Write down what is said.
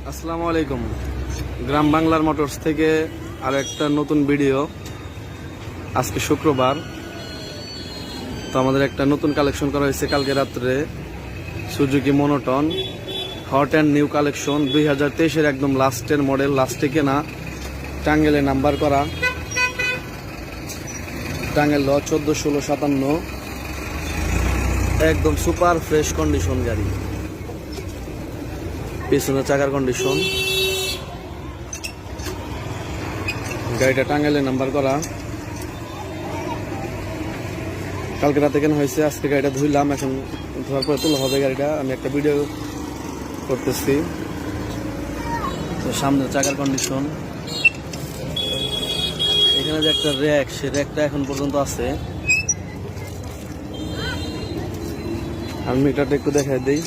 আসসালামু আলাইকুম। গ্রাম বাংলার মোটরস থেকে আর একটা নতুন ভিডিও। আজকে শুক্রবার, তো আমাদের একটা নতুন কালেকশন করা হয়েছে কালকে রাত্রে। সুজুকি মনোটন হট অ্যান্ড নিউ কালেকশন 2023-এর একদম লাস্টের মডেল, লাস্টে কেনা, টাঙ্গেলে নাম্বার করা, টাঙ্গেল 14, 16, 57, একদম সুপার ফ্রেশ কন্ডিশন গাড়ি। পিছনে চাকার কন্ডিশন, গাড়িটা টাঙ্গাইলে নাম্বার করা। কালকে রাতে কেন হয়েছে, আজকে গাড়িটা ধুইলাম, এখন ধোয়ার পরে তোলা হবে গাড়িটা। আমি একটা ভিডিও করতেছি। তো সামনের চাকার কন্ডিশন, এখানে যে একটা র্যাক, সে র্যাকটা এখন পর্যন্ত আছে। আমি মিটারটা একটু দেখাই দিই।